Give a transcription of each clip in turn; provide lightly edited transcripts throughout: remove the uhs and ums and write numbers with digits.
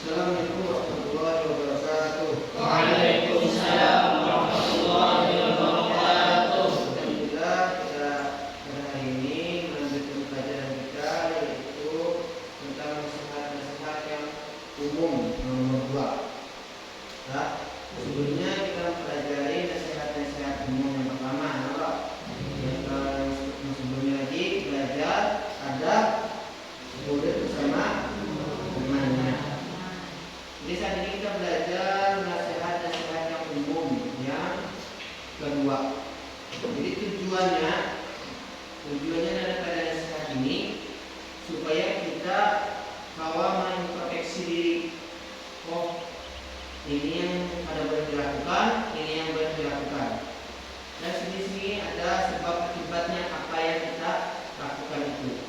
Assalamualaikum warahmatullahi wabarakatuh. Waalaikumsalam warahmatullahi wabarakatuh. Alhamdulillah, kita pada hari ini melanjutkan pelajaran kita, yaitu tentang nasihat-nasihat yang umum nomor 2. Nah, sebelumnya kita mempelajari nasihat-nasihat umum yang pertama, apa? Yang sebelumnya lagi belajar adab murid bersama temannya. Jadi saat ini kita belajar nasihat-nasihat yang umum yang kedua. Jadi tujuannya daripada nasihat ini supaya kita bahwa mengintrospeksi diri. Oh, ini yang ada boleh dilakukan, ini yang boleh dilakukan. Dan sini ada sebab akibatnya apa yang kita lakukan itu.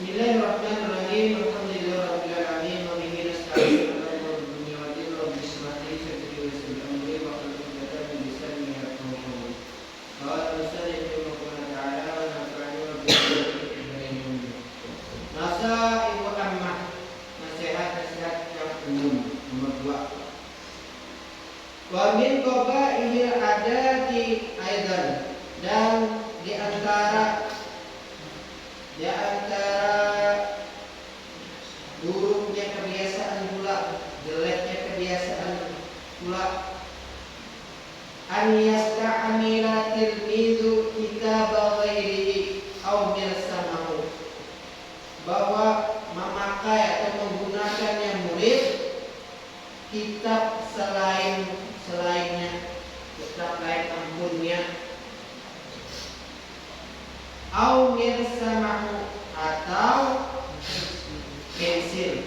Bismillahirrahmanirrahim. Alhamdulillahirabbil alamin wa bihi nasta'in ala umuri dunya wad din. Rabbi shrah li sadri wa yassir li amri wahlul 'uqdatam min lisani yafqahu qawli. Qala Rasulullah ta'ala wa nafa'ani wa bihi. Nasihat ammah, nasihat yang umum nomor 2. Wa min qabaihil adati aidan, dan di antara buruknya kebiasaan pula, jeleknya kebiasaan pula, an yasta'mila tilmizu kitab ghairihi aw mirsamahu, bahwa memakai atau menggunakannya murid kitab selainnya, kitab lain ampunnya, au mirsamahu, atau pensil.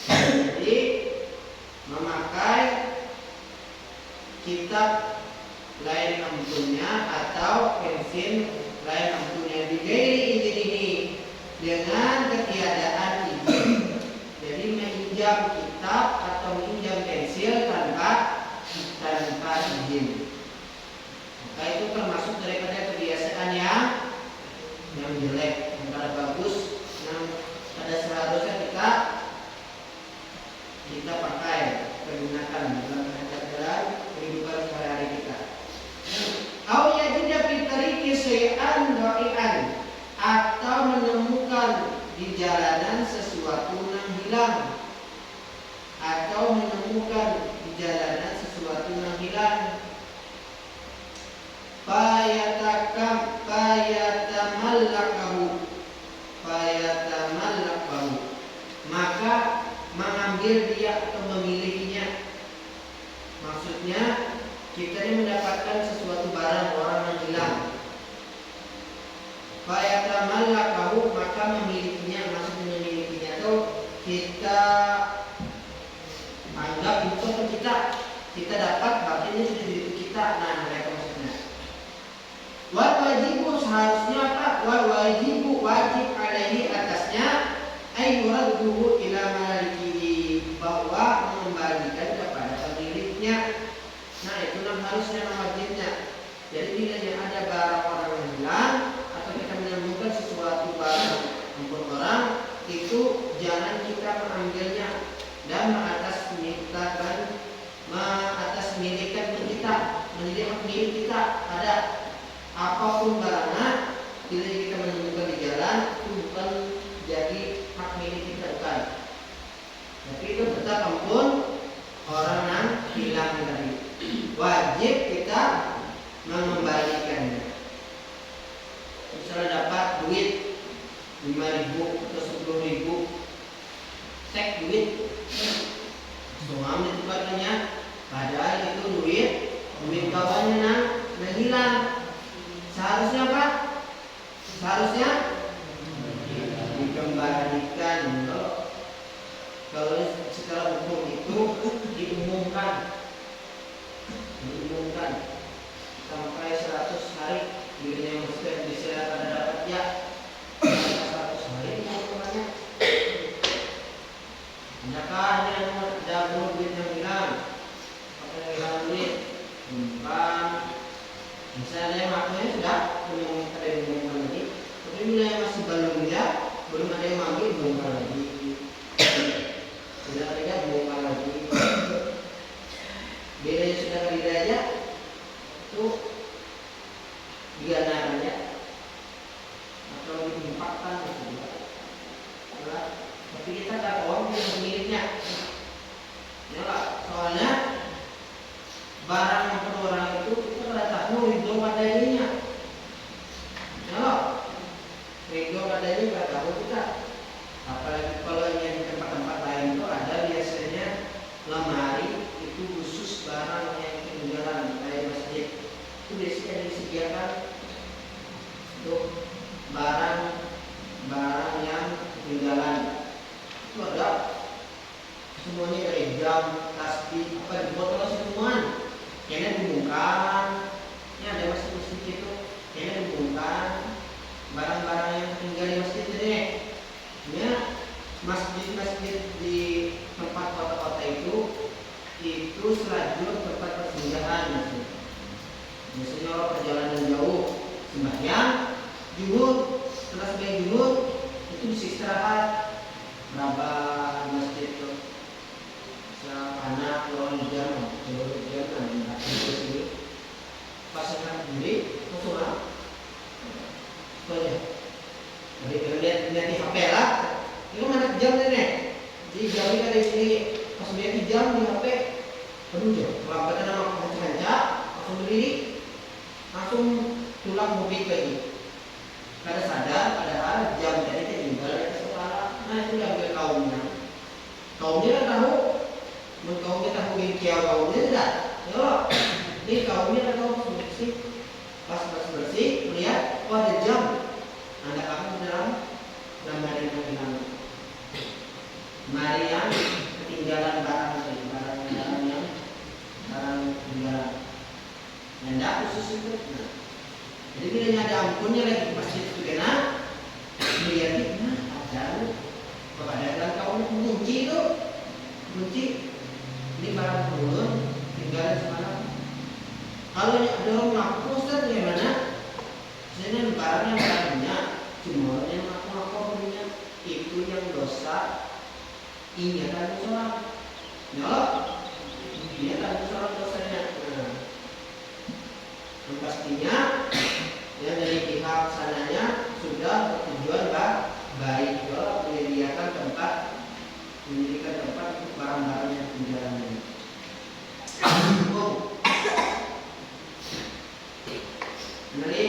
Jadi memakai kitab lain ampunnya atau pensil lain ampunnya di gairi izin ini, dengan ketiadaan izin. Jadi meminjam kitab atau meminjam pensil tanpa izin, maka itu termasuk daripada kebiasaan yang jelek, yang tidak bagus, yang pada seharusnya kita pakai, gunakan dalam kehidupan sehari-hari kita. Au yajida fi tariqi syai'an dha'i'an, atau menemukan di jalanan sesuatu yang hilang, atau menemukan di jalanan sesuatu yang hilang. Fayatamallakahu, maka mengambil dia atau memilikinya. Maksudnya kita ini mendapatkan sesuatu barang orang yang hilang. Fayatamallakahu, maka memilikinya. Maksudnya memilikinya itu kita anggap itu untuk kita dapat, berarti ini sudah jadi kita. Nah, mereka maksudnya. Wal wajibu, seharusnya apa? Wal wajibu, wajib alaihi, atasnya, ayyuradduhu ila malikihi, bahwa mengembalikan kepada pemiliknya. Nah, itu yang harusnya wajibnya. Jadi bila yang ada barang orang yang hilang, atau kita menemukan sesuatu barang untuk orang, itu jangan kita mengambilnya dan mengatasmilikan kita, menjadi hak milik kita. Ada apapun barangnya, bila kita menemukan di jalan, itu bukan jadi hak milik kita, bukan. Tapi itu tetap ampun orang yang hilang tadi. Wajib kita mengembalikannya. Misalnya dapat duit 5.000 atau 10.000, cek duit, semua ambil tempatnya, padahal itu duit kawannya yang hilang. Seharusnya apa? Seharusnya dikembalikan. Kalau secara hukum itu diumumkan sampai 100 hari. Bila yang sudah pada dapat ya 100 hari hukumannya. Adakah ada duit yang hilang? Apakah yang hilang duit? Bukan. Misalnya maknanya sudah kali derajat itu digandakannya atau dilimpahkan gitu. Tapi kita tak tahu yang pemiliknya. Ya lah, soalnya barang yang per orang itu kita tidak tahu ridho padanya. Ya lah, ridho padanya nggak tahu kita. Apalagi kalau yang di tempat-tempat lain itu ada biasanya lemari itu khusus barang yang ketinggalan kayak masjid. Itu biasanya disediakan untuk barang yang ketinggalan. Itu ada semuanya dari jam, tasbih, apa di botol semuanya. Kayaknya dibungkam. Ini ada masjid-masjid itu. Kayaknya dibungkam barang-barang yang tinggal di masjid ini. Ya, masjid-masjid di tempat kota-kota itu selajur tempat persinggahan. Biasanya orang perjalanan jauh sembahyang, juhur, setelah sembahyang juhur itu bisa istirahat, berapa masjid itu. Anak orang jam, anak itu sini, pasangan diri, langsung lah, itu aja. Jadi lihat di HP lah, itu mana jam nih? Jadi jam ini dari sini, pas lihat di jam di HP, aduh jam, kelambatan nama kancah, langsung berdiri, langsung tulang mobil lagi. Kada sadar, padahal jam tadi tinggal di atas kepala. Nah itu diambil kaumnya. Kaumnya tahu, kaumnya tahu bengkel kaumnya tidak. Ya, ini kaumnya tahu bersih, pas bersih, melihat, oh ada jam. Anda kamu dalam lemari yang hilang. Mari yang ketinggalan barang yang barang ketinggalan. Anda khusus itu. Nah, jadi bila ada ampunnya lagi masjid itu kena, melihat ada kepada dalam kaum kunci itu, kunci ini barang turun tinggalan semalam. Kalau ada orang ngaku Ustaz bagaimana? Sebenarnya barang yang barangnya cuma yang ngaku punya itu yang dosa ingatan sholat. Ya, ingatan sholat dosanya. Nah, yang pastinya yang dari pihak sananya sudah bertujuan baik, kalau menyediakan tempat untuk barang-barang yang tinggalan ini. Jadi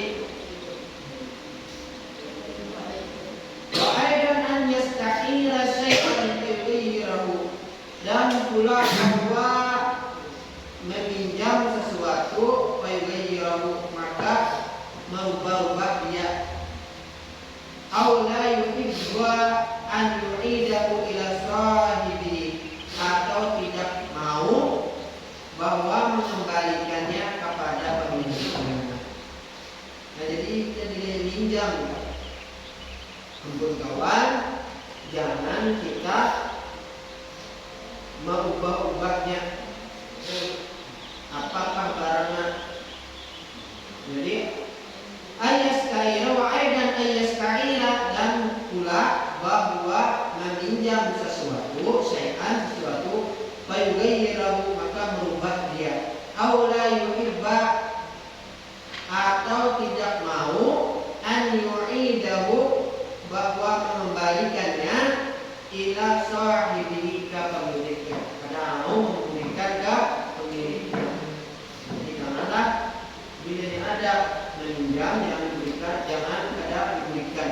dan pula bahwa meminjam sesuatu maka merubah-ubah dia. Aula yuhibbu an yu'idahu ila sahibihi, atau tidak mau bahwa mengembalikannya kepada pemiliknya. Nah, jadi kita minjam untuk kawan, jangan kita merubah-ubahnya. Apakah barangnya? Jadi ayastaira wa aidan ayastaira, dan pula bahwa meminjam sesuatu, sesuatu, fayughayyirahu, maka merubah dia. Aula yuhibba, atau tidak mau, an yu'idahu, bahwa mengembalikannya, ila sahibihi, ke pemiliknya. Kada mau memberikan ke pemiliknya. Jadi janganlah bila ada meminjam yang diberikan, jangan kada diberikan.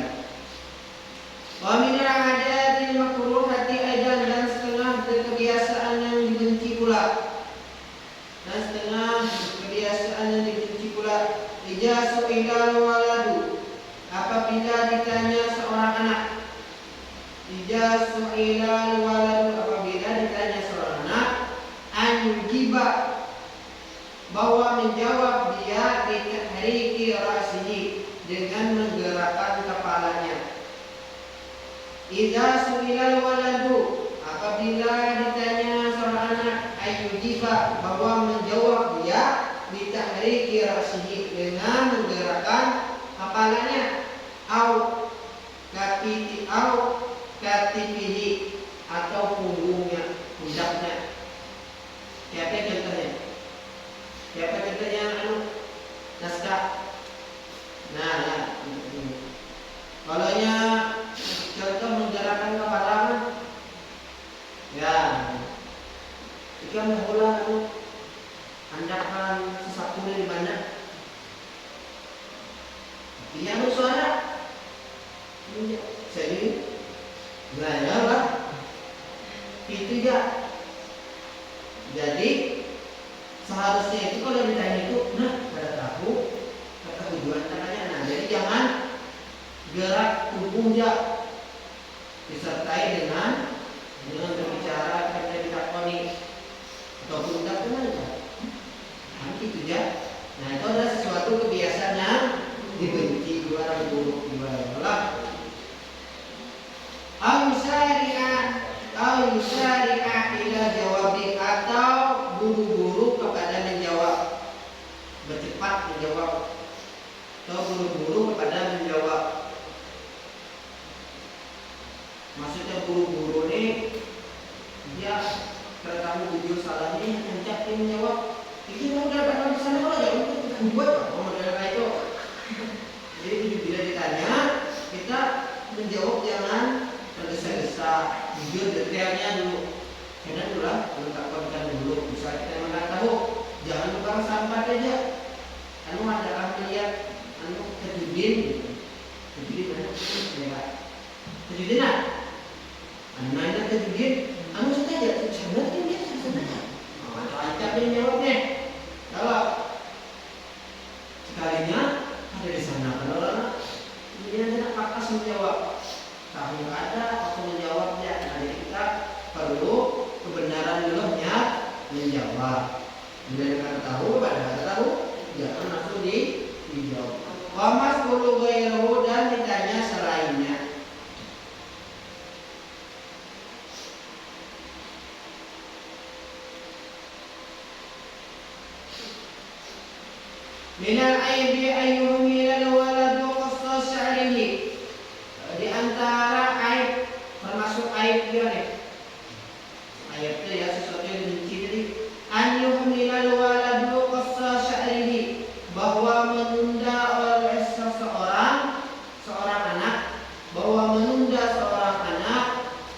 Wa min al-'adati makruhati aidan, dan setengah kebiasaan yang dibenci pula. Dan setengah kebiasaan yang dibenci pula. Ija su'ilal waladu, apabila ditanya seorang anak. Ija su'ilal waladu, apabila ditanya seorang anak, an yujiba, bahwa menjawab dia bitahriki ra'sihi, dengan menggerakkan kepalanya. Idza su'ilal waladu, apabila ditanya seorang anak, ayyujiba, bahwa menjawab dia bitahriki ra'sihi, dengan menggerakkan kepalanya. Au katifihi, atau punggungnya, pundaknya. Siapa contohnya? Kalau contoh menggerakkan kepala, ya, jika mengulang andakan sesakunya di mana? Dia suara, jadi, nah lah, itu ya. Jadi seharusnya itu kalau ditanya itu, nah pada tahu kata tujuan katanya. Nah, jadi jangan gerak tubuhnya disertai dengan berbicara kepada ditakoni ataupun tidak aja. Nanti itu ya. Nah, itu adalah sesuatu kebiasaan yang dibenci orang buruk juga. Al-syari'a ila jawabi, atau buru-buru kepada menjawab, bercepat menjawab, atau buru-buru kepada menjawab. Maksudnya buru-buru ini dia kalau kamu jujur salahnya ngajak dia menjawab. Itu udah dapat di sana kalau ya udah kita buat model kayak itu. Jadi bila ditanya kita menjawab jangan tergesa-gesa, jujur detailnya dulu. Karena itulah letakkan dulu. Misalnya kita memang nggak tahu, jangan tukang sampah aja. Anu ada melihat anu kejudin mana? Ya, kejudin ah. Anu ada kejudin, anu saja sebenarnya dia sebenarnya. Lancar dia jawabnya. Kalau sekalinya ada di sana, kalau dia tidak pakas menjawab. Tahu ada aku menjawabnya. Jadi kita perlu kebenaran dulunya menjawab. Bila kita tahu, pada tahu, jangan langsung dijawab. Wamas bulu gairu, dan ditanya selainnya. Minal aibi ayyuhumilal waladu qassa sya'rihi. Di antara aib, termasuk aib dia nih. Aib itu ya sesuatu yang dibenci tadi. Ayyuhumilal waladu qassa sya'rihi, bahwa menunda oleh seorang anak, bahwa menunda seorang anak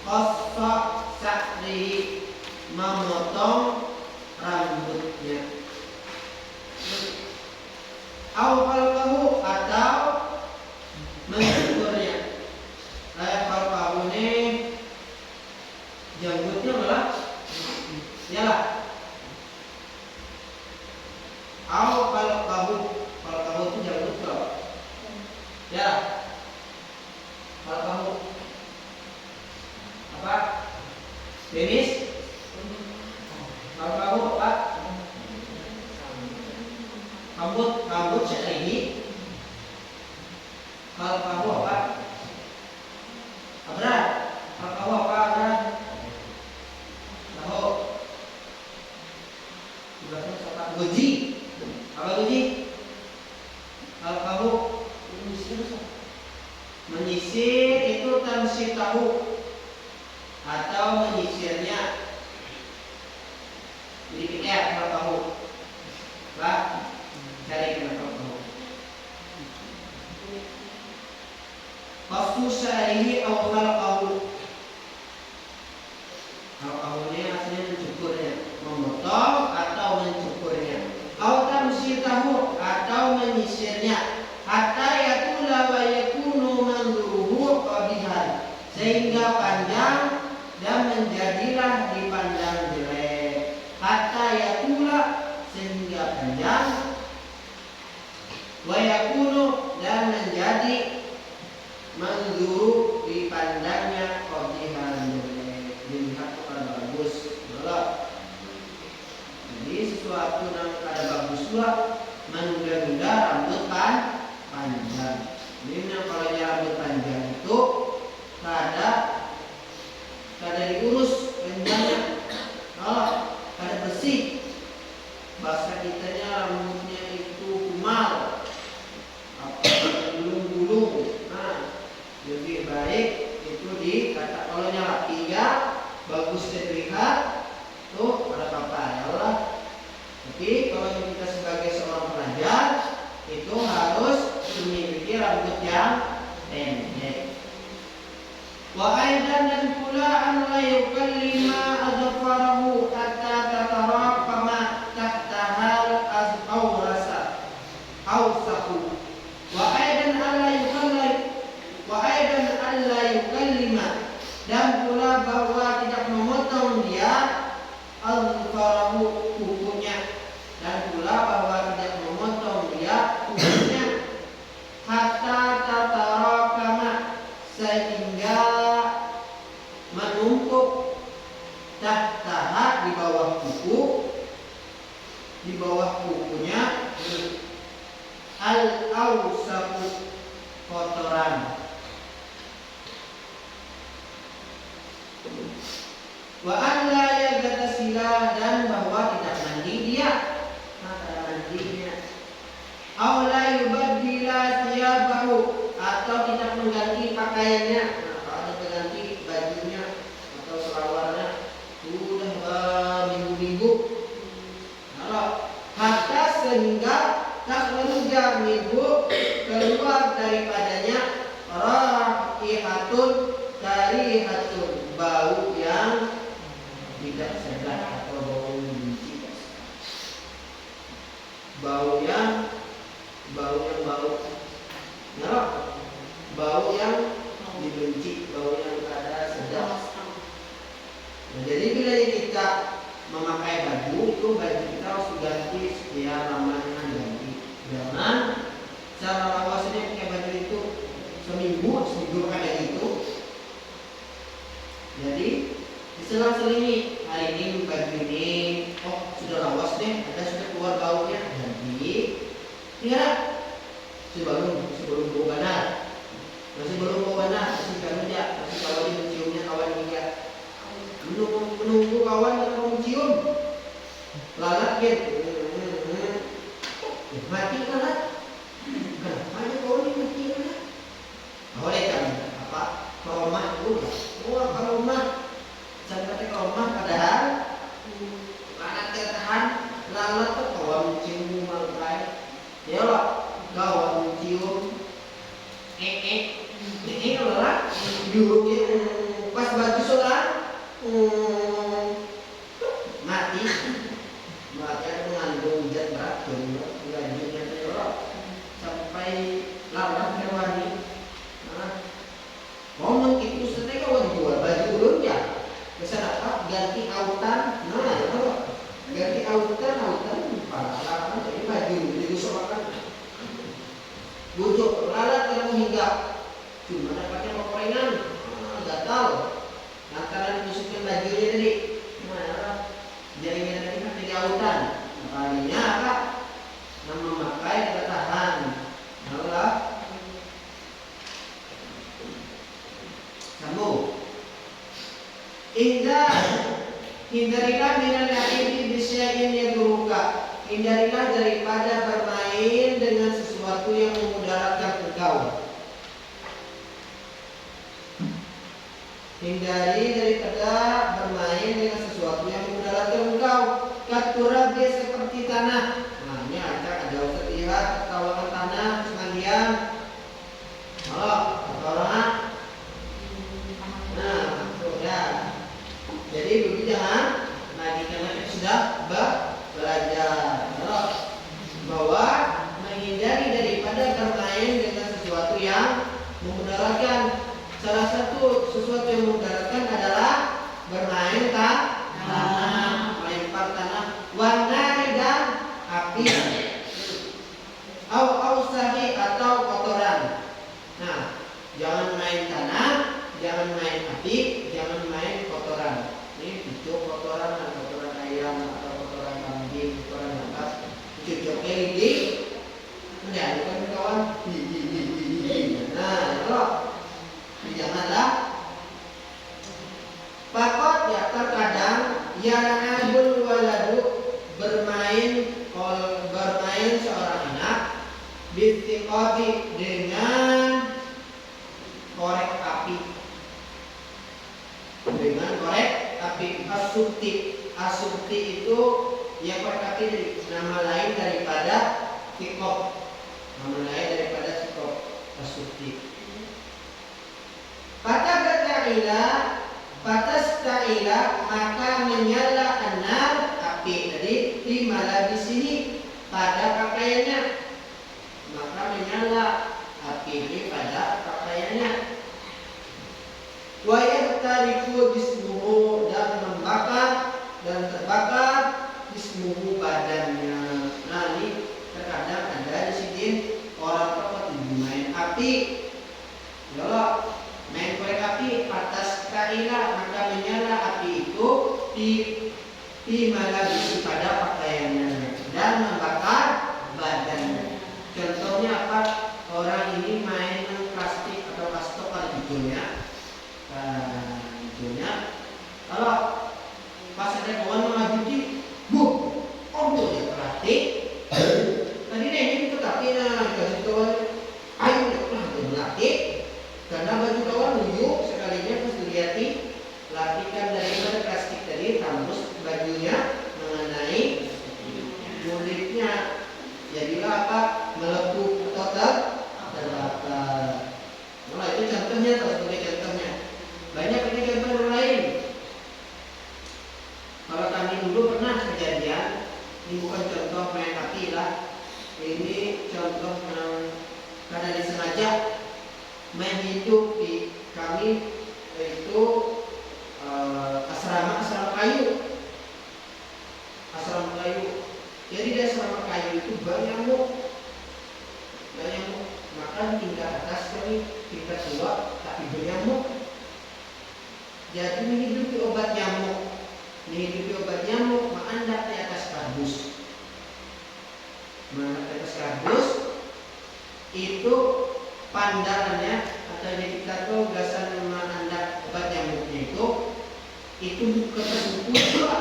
qassa sya'rihi, memotong rambutnya. Awalkahu, atau mencukurnya. Kalau ini janggutnya malah, yalah. Awalkahu itu janggut kalau, ya. Awalkahu apa? Penis. Awalkahu apa? Rambut sya'rihi. Kalau kamu apa? Abrar. Kalau kamu apa abrar? Tahu. Berarti apa? Goji. Apa goji? Kalau kamu menyisir itu tamsih tahu atau menyisirnya. Jadi pikir kalau kamu, Pak. Cari kenapa kamu? Qassu sya'rihi aw khalaqahu. Khalaqahu ini artinya mencukurnya, memotong atau mencukurnya. Aw tamsitahu, atau menyisirnya. Hatta yatula wa yakunu manzuruhu qabihan, sehingga panjang dan menjadilah dipandang jelek. Hatta yatula, sehingga panjang, wa yakunu, dan menjadi manzuru, dipandangnya qabihan, dilihat kepada bagus. Jadi sesuatu yang kada bagus pula menunda-nunda rambut panjang. Jadi kalau rambut panjang itu kada diurus panjangnya, kada bersih. Bahasa kitanya rambutnya itu kumal, gulung-gulung. Nah, lebih baik itu dikata kalau rapi ya, bagus terlihat tuh pada apa ya Allah. Tapi kalau kita sebagai seorang pelajar itu harus memiliki rambut yang pendek. Wa aidan dan pula an la yukallima adfarahu hatta tataraqama tahtahal awrasa awsahu. Wa aidan alla yukallima dan pula bahwa tidak memotong dia adfarahu kukunya, dan pula bahwa tidak memotong dia kukunya hatta tataraqama sehingga menumpuk tahtaha di bawah kuku, di bawah kukunya al-awsaku kotoran. Wa an la yaghtasila dan bahwa tidak mandi dia, maka mandinya. Aw la yubaddila thiyabahu atau tidak mengganti pakaiannya. Nah, kalau ada mengganti bajunya atau selawarnya sudah minggu-minggu. Kalau hatta sehingga takhruja minhu keluar daripadanya raihatun karihatun, bau yang tidak sedap atau bau yang benci. Bau yang dibenci, bau yang kada sedap. Nah, jadi bila kita memakai baju itu, baju kita harus diganti sekian lamanya ganti. Jangan cara lawasnya pakai baju itu seminggu ada itu. Jadi diselang-selingi, hari ini baju ini, oh sudah lawas deh, ada sudah keluar baunya, ganti. Tidak, sebelum bau benar, masih belum bau benar, masih kerja, masih kalau menciumnya kawan dia, menunggu kawan yang mencium, lalat gitu, mati lalat, kenapa aja kau ini mati lalat? Oleh kan apa? Ke rumah dulu, ke rumah, sampai ke rumah padahal lalat tertahan, lalat tuh kawan mencium malai, ya lah. Kawan mencium lalat duduk pas baju sholat mati ada mengandung zat beracun lanjutnya terorok sampai lalat hewani. Momen itu setelah kawan jual baju ulun ya kesana apa ganti autan, ganti autan pala jadi baju jadi soakan bujuk lalat yang menghingga cuma dapatnya pekorengan gatal lantaran ditusukkan bajunya tadi jaringan tadi pakai autan. Kalinya apa yang memakai kita tahan Allah sambung hindarilah minal ya'ibi bisya'in yaduruka, hindarilah daripada bermain dengan sesuatu yang memudaratkan engkau. Hindari daripada bermain dengan sesuatu yang memudaratkan engkau. Katurabi seperti tanah. Nah, ini ada ustaz lihat kawakan tanah sebagian. Orang. Nah, ya. Jadi begitu jangan. Nah, kita sudah belajar bahwa menghindari daripada bermain dengan sesuatu yang memudaratkan. Salah satu sesuatu yang memudaratkan adalah bermain tanah, melempar tanah, warna dan api, ausahi atau kotoran. Nah, jangan main tanah, jangan main api, jangan main kotoran. Ini cucuk kotoran, kotoran ayam atau kotoran kambing, kotoran apa? Cucuknya ini, enggak bukan kawan. Nah, kalau janganlah. Pakot ya terkadang yal'abul waladu bermain seorang anak bittiqabi dengan korek api. Dengan korek api asukti itu yang korek api nama lain daripada tikop. Nama lain daripada tikop asukti. pada pakaiannya, maka menyala api ini pada pakaiannya. Wa yahtariqu jismuhu, dan membakar dan terbakar jismuhu, badannya. Nah ini terkadang ada di sini orang tertentu main api. Kalau main korek api atas kailah, maka menyala api itu di mana bisi pada pakaiannya dan membakar badannya. Contohnya apa? Orang ini main plastik atau plastik kalau hidungnya. Kalau pas ada kawan mengajuti, dia plastik. Tadi ini kita tapi kasih kawan, ayo dia plastik. Karena baju kawan luyuk sekalinya pas dilihat lapikan daripada plastik tadi tembus bajunya mengenai kulitnya. Jadilah apa? Melepuh atau terbakar. Nah itu contohnya, sebagai contohnya. Banyak ini contoh lain. Kalau kami dulu pernah kejadian, ini bukan contoh main api lah. Ini contoh karena disengaja main hidup di kami yaitu asrama kayu. Asrama kayu. Jadi di asrama kayu itu banyak nyamuk. Maka tingkat atas kami tingkat 2 tapi bernyamuk. Jadi menghidupi obat nyamuk. Mengendap di atas kardus. Mengendap di atas kardus itu pandarannya atau yang kita tahu gasan mengendap obat nyamuknya itu ketersumpu juga.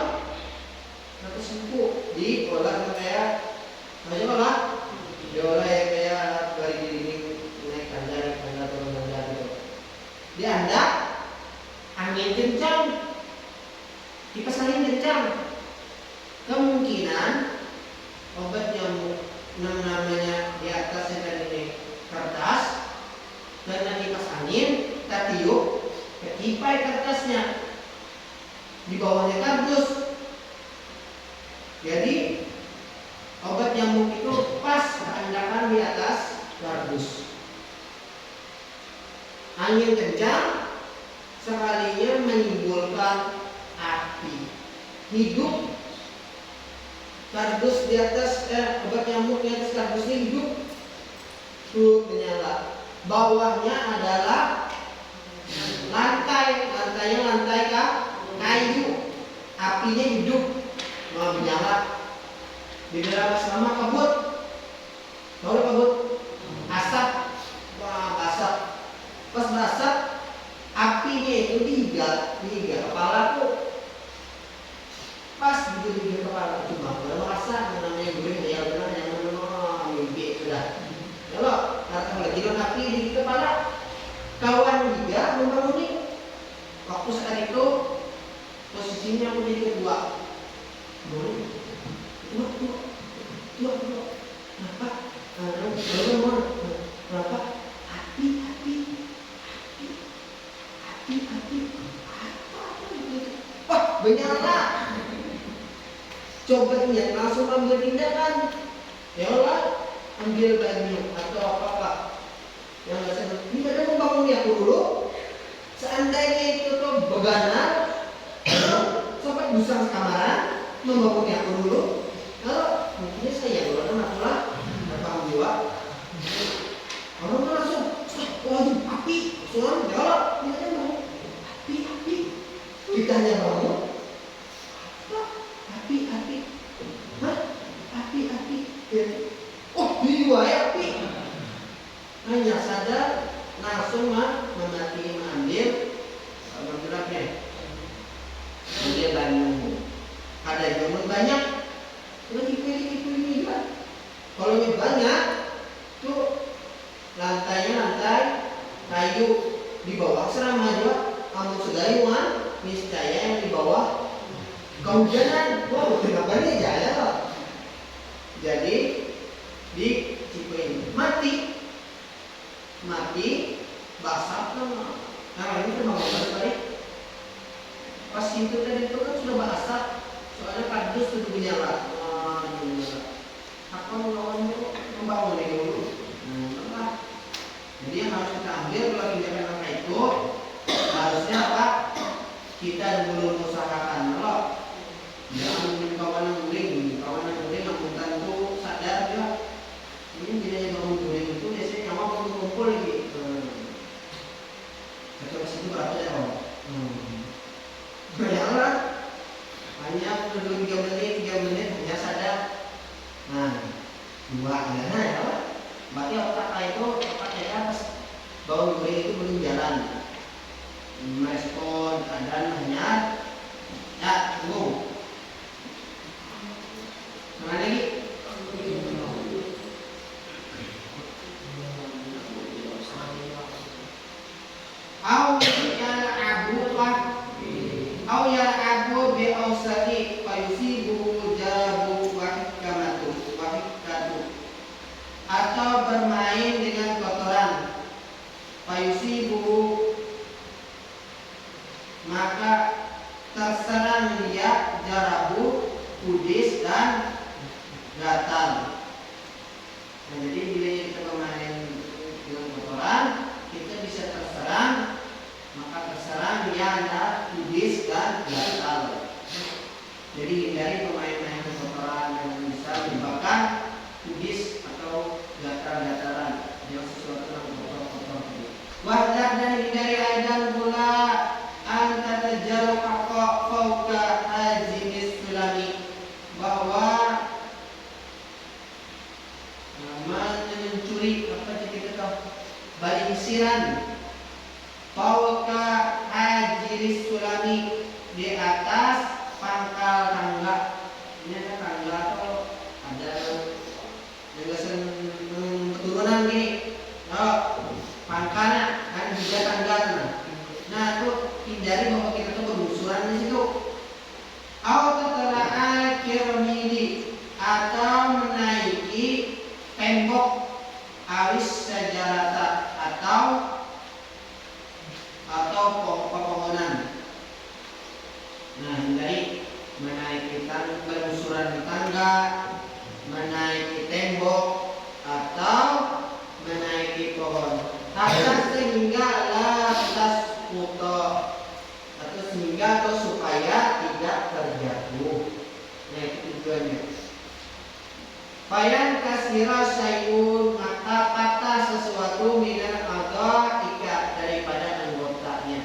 Ketersumpu diolah kayak diolah yang kayak dari dinding naik tangga turun tangga gitu. Diandap angin kencang, kipas angin kencang, kemungkinan obat nyamuk namanya di atasnya dan ini kertas, karena kipas angin kita tiup ketipai kertasnya, di bawahnya kardus. Jadi obat nyamuk itu pas berandakan di atas kardus. Angin kencang sekalinya menimbulkan api. Hidup kardus di atas obat nyamuk di atas kardus ini hidup, tuh menyala. Bawahnya adalah lantai kayu. Apinya hidup, mau menyala. Di dalam asrama kabut, tahu kabut? Asap, asap. Pas basah, apinya itu dihiga kepalaku. Pas digigit kepala cuma kalau merasa namanya gue ya benar yang mimpi sudah. Kalau datang lagi api di kepala, kawan juga membanguni. Waktu saat itu posisinya aku jadi kedua. Dua. Kenapa? Kenapa? Api. Wah, menyala. Coba ingat, langsung ambil tindakan. Ya Allah, ambil baju atau apa yang nggak senang. Ini ada membangun aku dulu. Seandainya itu tuh beganan, sampai busang kamaran, membangun aku dulu. Kalau mungkin saya dulu lah, datang jiwa. Orang tuh langsung, waduh api, langsung jawab, ini ada mau api. Kita hanya bangun. Api. Oh, diwai api. Hanya sadar langsung memati mengambil bergeraknya. Dia banyu. Ada yang banyak. Ini kan. Kalau ini banyak, tuh lantai kayu di bawah serama juga. Kamu segayuan, niscaya yang di bawah kehujanan. Wah, kenapa ini jaya loh. Jadi di tipe ini mati basah kan. Nah ini terbang balik. Pas itu tadi itu kan sudah basah, soalnya kardus sudah menyala. Apa melawan dulu membangun ini dulu. Nah, jadi yang harus kita ambil kalau tindakan langkah itu harusnya apa? Kita dulu usahakan loh. Jangan kawan yang guling yang tentu sadar juga. Ini tidak bangun guling itu biasanya nyawa kumpul lagi. Coba situ berapa ya om? Bayanglah, hanya duduk 3 menit hanya sadar. Nah, 2 ya. Berarti otak itu otaknya pas bangun guling itu belum jalan. Merespon keadaan hanya ya tunggu. Mana lagi? Au yal'abu bi awsati fayusibu jabu wa hikmatu atau bermain dengan kotoran fayusibu maka terserang dia jarabu, kudis dan gatal. Nah, jadi bila kita bermain dengan kotoran, kita bisa terserang, maka terserang dia ada kudis dan gatal. Jadi hindari pemain-pemain kotoran yang bisa menyebabkan kudis atau gatal-gatalan yang sesuatu yang kotor-kotor. Wahdar dan hindari aidan pula antara jarak fauqa hajimis sulami bahwa mencuri apa kita tahu balingsiran fauqa hajimis sulami di atas pangkal tangga. Ini ada tangga atau ada yang keturunan gini. Oh, pangkalnya kan juga tangga tuh. Nah, itu hindari bahwa kita tuh bermusuhan di situ. Al kirmidi atau menaiki tembok awis sejarata atau pepohonan. Nah, hindari menaiki bermusuhan di tangga, menaiki tembok atau menaiki pohon. Hatta sehingga lantas atau sehingga atau supaya tidak terjatuh. Nah, itu tujuannya. Fayan kasira syai'un maka patah sesuatu minal ika daripada anggotanya.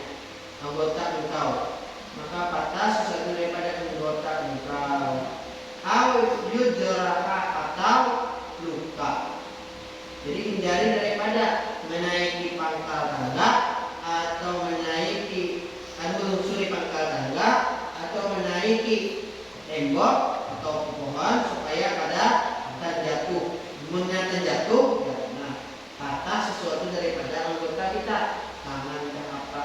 Anggota engkau. Maka patah sesuatu daripada anggota engkau. Au yujraha atau luka. Jadi hindari daripada menaiki pangkal tangga atau menaiki menyusuri pangkal tangga atau menaiki tembok atau pohon supaya pada terjatuh. Terjatuh, ya, nah, patah sesuatu daripada anggota kita, tangan dan apa.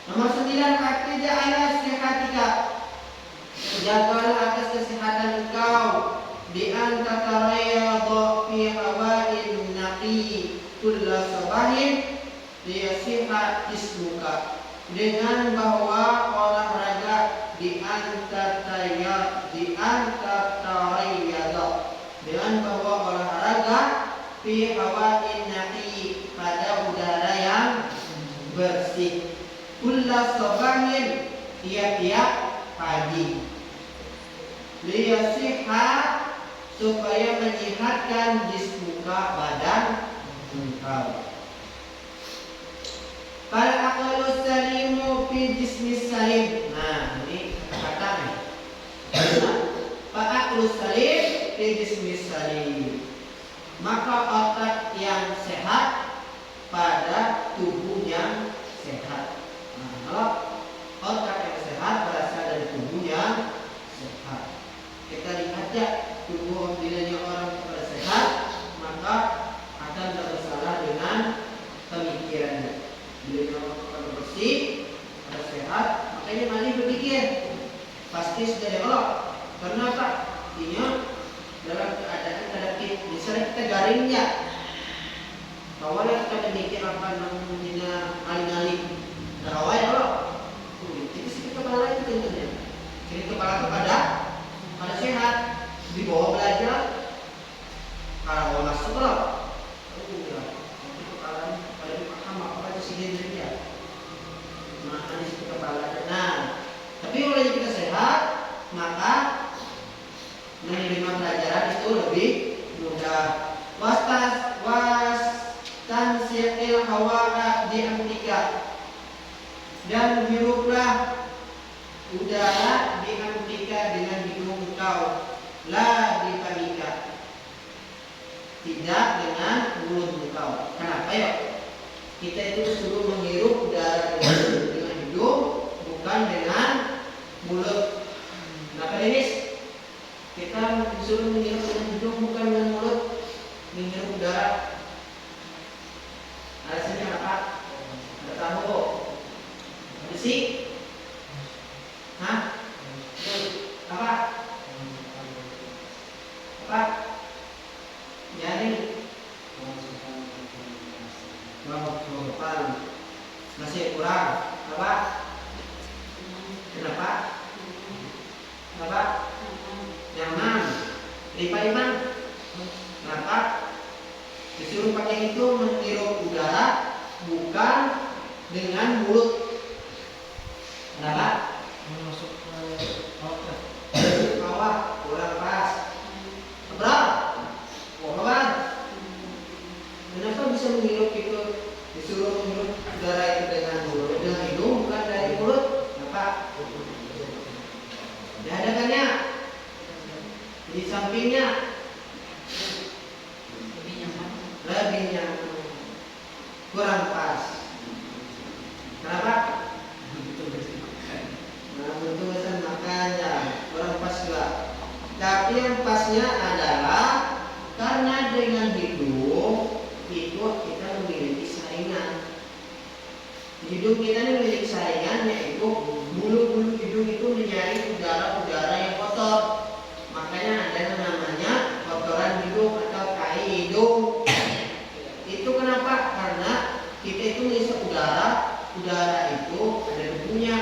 Nomor 9, hafiz ala sihatika. Jagalah atas kesehatan engkau bi an tatarayadha fi hawain naqi kulla sabahin liyasiha ismuka. Dengan bahwa olahraga dengan bahwa olahraga fi hawain naqi pada udara yang bersih kulla sabahin tiap-tiap pagi liyasiha supaya menyehatkan jismuka badan engkau. Fal aqlu salimu fi jismis salim. Nah, ini kata nih. Fal aqlu salim fi jismis salim. Maka otak yang sehat pada tubuh yang sehat. Nah, kalau otak yang sehat berasal dari tubuh yang sehat. Kita lihat ya, tubuh bilanya orang pada sehat, maka akan tersalah dengan pemikirannya. Bila orang pada bersih, pada sehat, makanya mari berpikir pasti sudah dari Allah. Karena apa? Artinya dalam keadaan adaptif. Misalnya kita garingnya, awalnya kita berpikir apa namanya aling-aling. Dan awalnya Allah, jadi sikit kepala itu tentunya. Jadi kepala itu pada sehat, di bawah belajar mudah. Was tansiqil hawa di amrika, dan hiruplah udara di amrika dengan hidung engkau, la di famika, tidak dengan mulut engkau. Kenapa ya? Kita itu disuruh menghirup udara dengan hidung, bukan dengan mulut. Kenapa Denis? Kita disuruh menghirup dengan hidung, bukan dengan mulut, menghirup udara. Alasannya apa? Ada tahu? Besi? Hah? Apa? Apa? Jaring? Depan masih kurang. Apa? Kenapa? Apa? Nyaman. Lipat. Kenapa? Disuruh pakai itu menghirup udara, bukan dengan mulut. Kenapa? Masuk ke Bawah kurang pas. Berapa? Kawan. Kenapa bisa menghirup itu? Disuruh menghirup udara itu dengan mulut, dengan hidung, bukan dari mulut. Kenapa? Dihadapannya, di sampingnya, lebih nyaman, kurang pas. Kenapa? Nah, bentuk makanya kurang pas juga. Tapi yang pasnya adalah karena dengan hidung itu kita memiliki saingan. Hidung kita ini memiliki saingan, yaitu bulu-bulu hidung itu mencari udara-udara yang kotor. Makanya ada yang namanya kotoran hidung atau tai hidung. Itu kenapa? Karena kita itu mengisi udara itu ada debunya,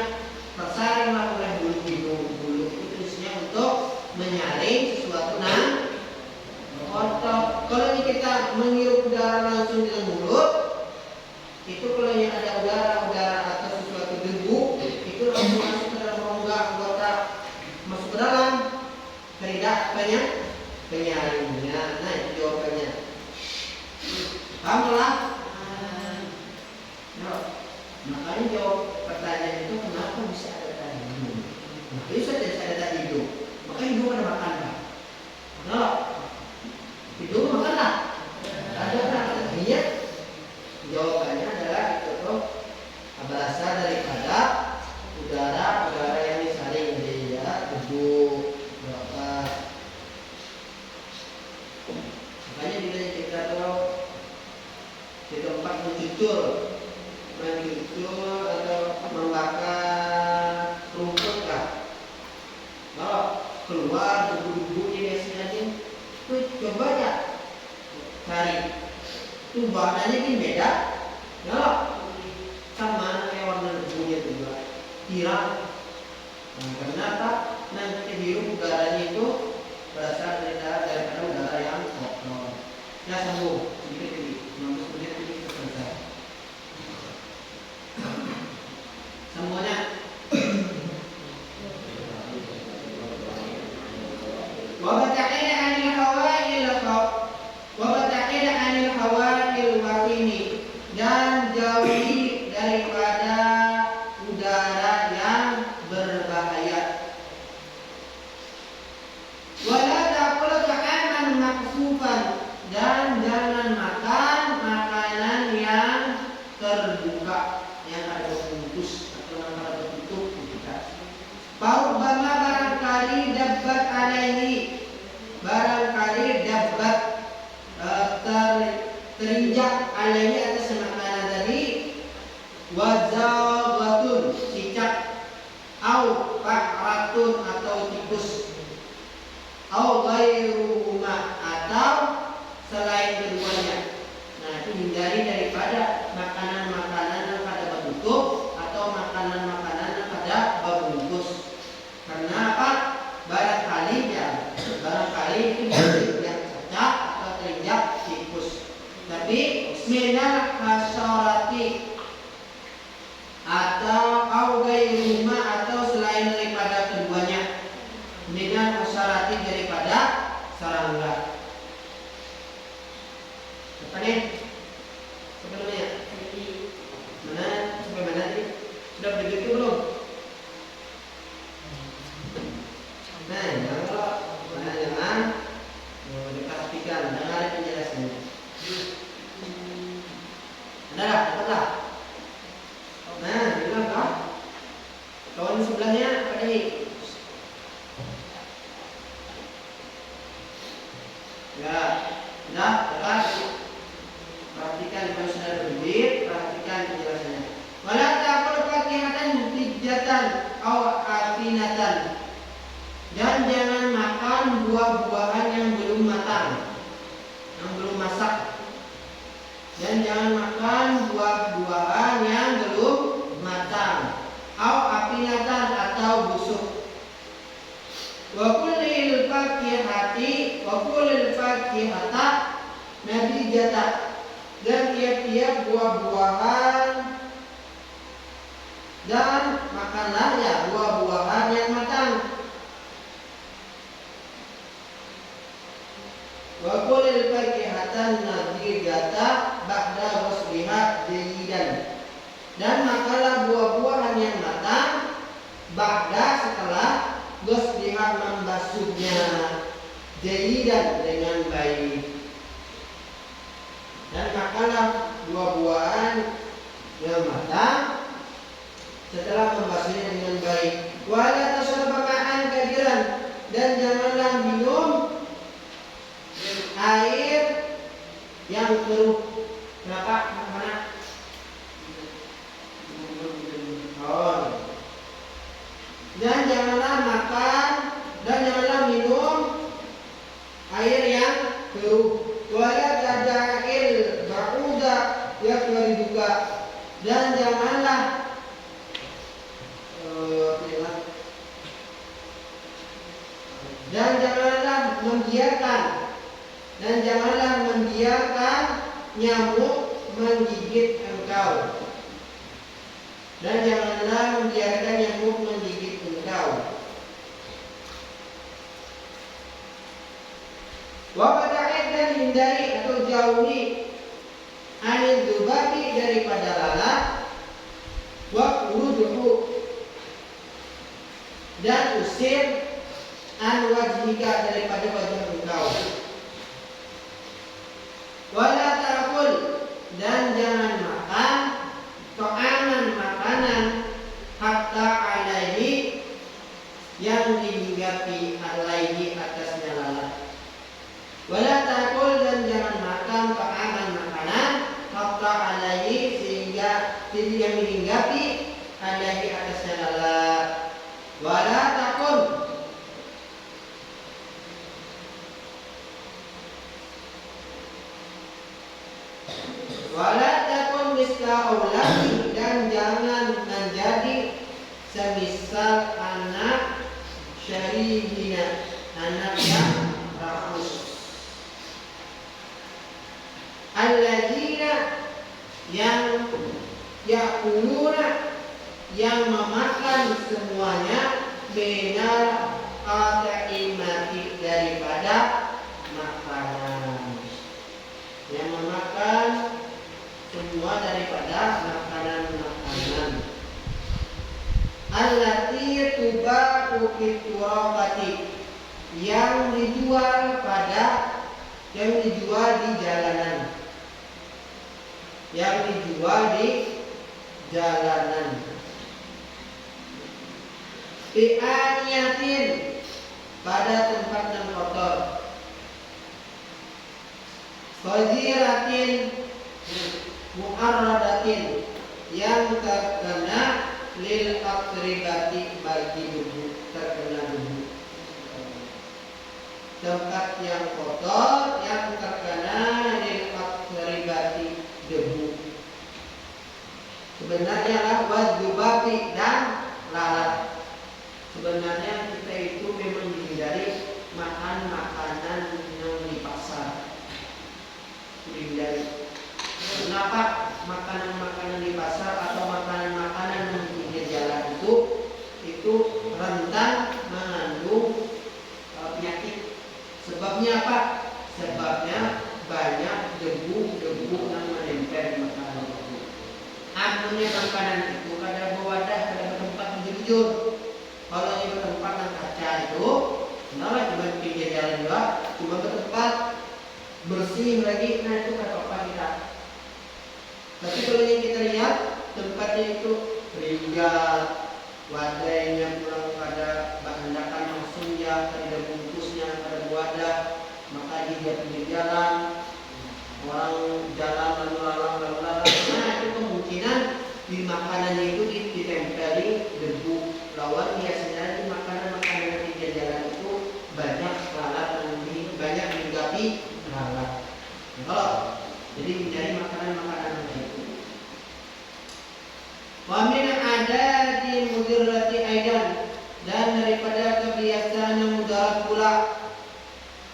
tersaringlah oleh bulu hidung. Bulu itu tujuannya untuk menyaring sesuatu yang kotor. Kalau ini kita menghirup udara langsung dengan mulut, itu kalau yang ada udara atau sesuatu debu, itu langsung masuk ke dalam rongga anggota, masuk ke dalam, tidak banyak penyaringnya. Nah, itu jawabannya. Paham lah? No. Makanya jawab pertanyaan itu kenapa bisa ada tadi hidung? Nah, bisa ada tadi hidung. Maka hidung ada makan tak? No. Hidung makan tak? Ada tak? Iya. Jawabannya adalah itu tuh berasal daripada udara yang disaring dia debu berapa. Makanya bila kita tuh di tempat mencucur atau membakar rumput kah, kalau keluar debu-debu di destinasi, coba ya cari itu bahannya kan beda, ya sama kayak warna debunya juga pirang. Nah, karena apa? Nanti kita hirup udaranya itu berasal daripada udara yang kotor. Ya sambung sedikit lagi, 15 menit ini kita selesai. Semuanya. Wabataqida anil hawa'il wabataqida anil hawa'il waqini, dan jauhi daripada udara yang berbahaya. Wala taqul ta'aman maksufan, dan jangan makan makanan yang terbuka, yang ada bungkus atau yang ada tertutup. Farubbama barangkali dabbat alaihi, barangkali dabbat terinjak alaihi atas makanan tadi, wazawatun cicak, au fa'ratun atau tikus, au ghairuhuma atau selain keduanya. Nah, itu hindari daripada makanan-makanan yang pada bertutup atau makanan-makanan yang pada berbungkus. Karena apa? Barangkali itu yang cacak atau terinjak tikus. Tapi minal hasyarati atau au ghairuhuma atau selain daripada keduanya. Minal hasyarati daripada serangga. Apa nih? Siapa namanya? Mana? Sampai mana nih? Sudah begitu belum? Nah, jangan kalau mana jangan diperhatikan, jangan ada penjelasannya. Ada lah, dapatlah. Nah, bilang kah? Kawan sebelahnya apa nih? Ya, sudah, dapat. Perhatikan kalau sudah berbit, perhatikan penjelasannya. Wala ta'kul fakihatan mutijatan aw afinatan. Dan jangan makan buah-buahan yang belum matang, yang belum masak. Dan jangan makan buah-buahan yang belum matang, aw afinatan atau busuk. Wa kullil fakihata nadijata. Dan tiap-tiap buah-buahan dan makanlah ya buah-buahan yang matang. Wa kulil fakihatan nadijata ba'da ghusliha jayidan. Dan makanlah buah-buahan yang matang ba'da setelah ghusliha membasuhnya jayidan dengan baik. Dan makanlah buah-buahan yang matang setelah membasuhnya dengan baik. Wala tashraba ma'an kadiran. Dan janganlah minum air yang keruh. Kenapa? Mana? Oh. Dan janganlah makan dan janganlah minum air yang keruh. Wala tada'il ba'uda yakriduka. Dan janganlah membiarkan nyamuk menggigit engkau. Dan janganlah membiarkan nyamuk menggigit engkau. Wabada'id dan hindari atau jauhi anil dubabi daripada lalat. Waqruduhu dan usir an wajhika daripada wajah engkau. Wala ta'kul dan jangan makan ta'aman makanan hatta alaihi yang dihinggapi alaihi atasnya lalat. Wala ta'kul dan jangan makan ta'aman makanan hatta alaihi sehingga yang dihinggapi alaihi atasnya lalat. Wala ta'kul wala takun misla auladi dan jangan menjadi semisal anak syarihina, anak yang rakus. Alladzina yang yakuluna yang memakan semuanya benar ataimati daripada makanan, yang memakan semua daripada makanan-makanan. Allati tuba'u fiturabati yang dijual di jalanan. Yang dijual di jalanan. Bi'aniyatin pada tempat yang kotor. Faziratin mu'arradatin yang terkena lil akribati bagi debu, terkena debu. Tempat yang kotor yang terkena lil akribati debu. Sebenarnya lah wadzubati dan lalat. Sebenarnya kita itu memang dihindari makan makanan yang di pasar. Dihindari. Kenapa makanan-makanan di pasar atau makanan-makanan yang di pinggir jalan itu rentan mengandung penyakit? Sebabnya apa? Sebabnya banyak debu yang menempel di makanan itu. Anunya makanan itu kada berwadah, kada bertempat jujur. Kalau yang bertempat yang kaca itu, kenapa cuma pinggir jalan juga, cuma bertempat bersih lagi, nah itu kada apa-apa kita. Tapi kalau yang kita lihat tempatnya itu ringgat, wadahnya kurang pada bahandakan langsung ya, ada bungkusnya, ada wadah, maka dia pinggir jalan, orang jalan lalu lalang, nah itu kemungkinan di makanannya itu ditempeli debu. Lawan biasanya di makanan pinggir jalan itu banyak lalat dan banyak menggapi lalat. Kalau jadi menjadi makanan itu. Wa min adati mudirrati aidan, dan daripada kebiasaan yang mudarat pula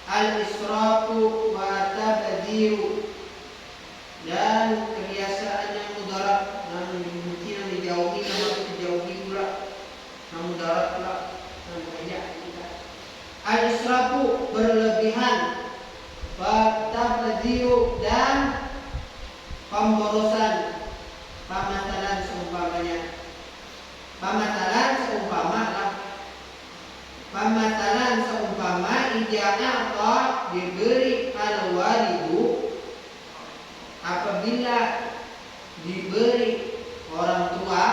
al-israfu wa tabdziru, dan kebiasaan yang mudarat dan mungkin dijauhi pula, yang mudarat pula yang banyak kita. Al-israfu berlebihan, wa tabdziru dan pemborosan. Pamatalan seumpama ija'na atau diberi al-walidu, apabila diberi orang tua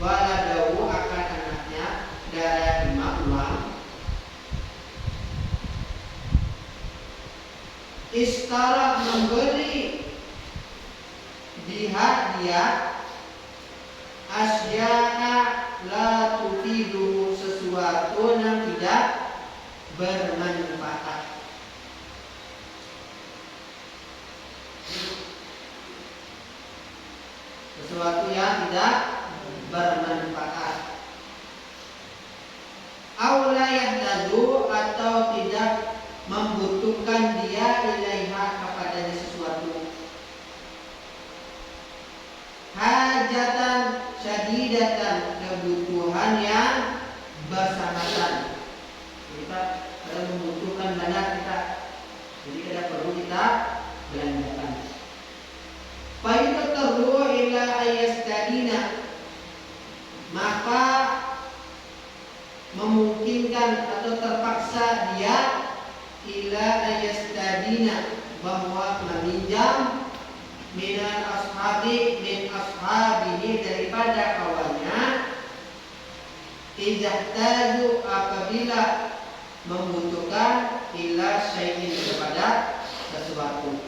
waladahu akan anaknya dari uang, istara memberi dihadiah asya'a la tufidu, sesuatu yang tidak bermanfaat. Sesuatu yang tidak bermanfaat. Aula yahtaju, atau tidak membutuhkan dia ilaiha, kepadanya sesuatu. Hajatan syadidatan, kebutuhan yang bersanatan. Kita kalau membutuhkan dana kita, jadi tidak perlu kita belanjakan. Fayuqtaru ila ayastadina, maka memungkinkan atau terpaksa dia ila ayastadina, bahwa meminjam min ashabihi, daripada kawannya, ijahtaju, apabila membutuhkan ila syai'in, kepada sesuatu.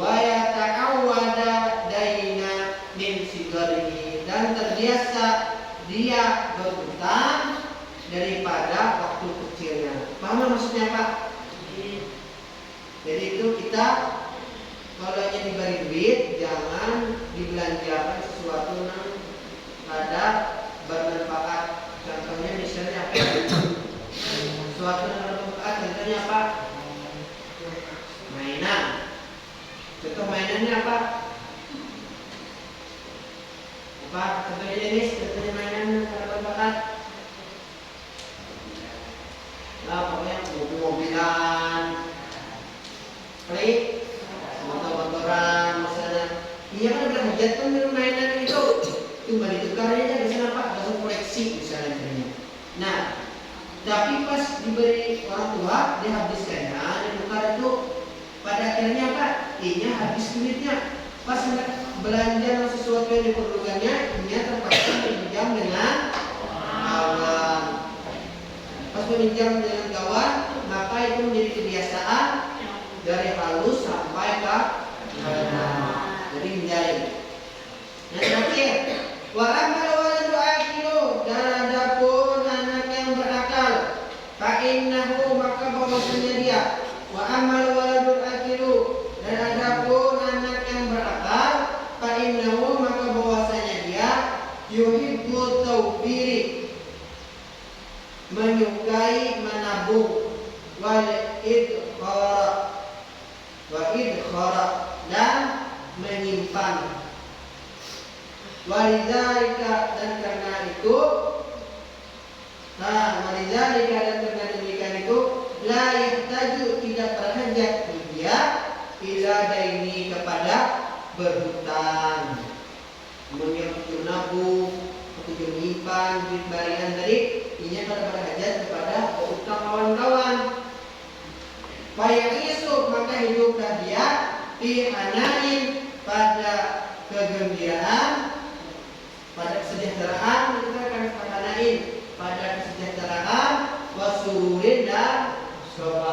Wa yata'awwada daina min sigarihi, dan terbiasa dia berutang daripada waktu kecilnya. Paham maksudnya Pak? Jadi itu kita kalau hanya diberi duit, jangan dibelanjakan sesuatu yang ada bermanfaat. Contohnya misalnya apa? Sesuatu yang bermanfaat, contohnya apa? Mainan. Contoh mainannya apa? Apa? Contohnya jenis, contohnya mainan yang bermanfaat. Nah, pokoknya mobil-mobilan, klik, motor-motoran misalnya. Iya kan udah hajat kan mainan itu, cuma ditukarnya aja misalnya Pak, langsung koleksi misalnya. Nah, tapi pas diberi orang tua, dihabiskannya, ditukar itu, pada akhirnya apa? Inya habis duitnya. Pas belanja sesuatu yang diperlukannya, inya terpaksa meminjam dengan kawan. Pas meminjam dengan kawan, maka itu menjadi kebiasaan dari halus sampai ke jadi menjadi. Yang terakhir, wa amal waladu akilu, dan adapun anak yang berakal, fa innahu, maka bahwasanya dia, wa amal waladu akilu, dan adapun anak yang berakal, fa innahu, maka bahwasanya dia, yuhibbu tawfiri, menyukai menabung, wal idkhara, dan menyimpan. Walidzalika, dan karena itu, walidzalika, dan karena demikian itu, la berhutang, kemudian tujuan nabung, tujuan nyimpan duit barian dari inya pada hajat kepada utang kawan-kawan. Bayang isu maka hiduplah dia fi hanain pada kegembiraan, pada kesejahteraan, kita akan hanain pada kesejahteraan, wasururin dan sobat.